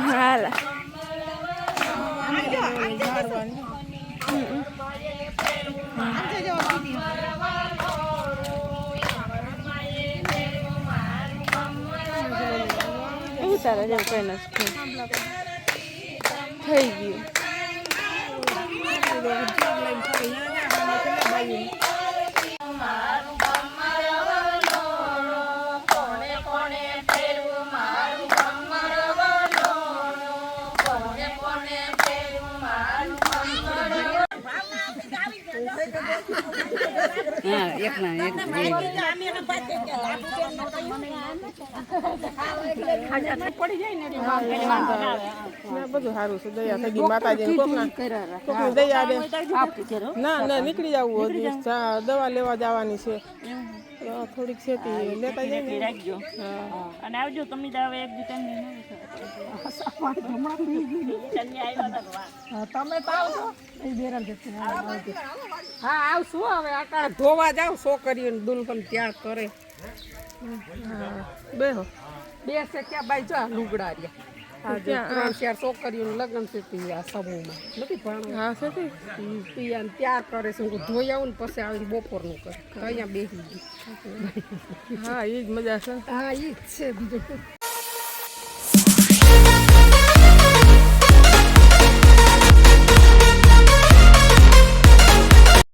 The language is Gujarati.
હાલ ઉતારે જેવું કઈ નથી થઈ ગયું. એક ના એક પડી જાય ને બધું સારું છે. દયા થઈ ગઈ માતાજી કોકના દયા દે. ના ના નીકળી જવું હજી દવા લેવા જવાની છે. થોડીક ખેતી લેતા જઈએ રાખજો અને આવજો તમે તો હવે એક દુકાન તમે તો આવજો. હા આવશું. હવે આટા ધોવા જાવ છોકરીઓને દુલ્હન ત્યાં કરે. બેહો બેસે ક્યાં બાઈ જો લુગડા રહ્યા 3-4 છોકરીઓનું લગ્ન છે આ સમૂહમાં નથી ભણવું. હા છે પિયાને ત્યાર કરે છે. હું ધોઈ આવું ને પછી આવીને બપોરનું કરે અહીંયા બેસી ગઈ. હા એ જ મજા છે. હા એ જ છે બીજું.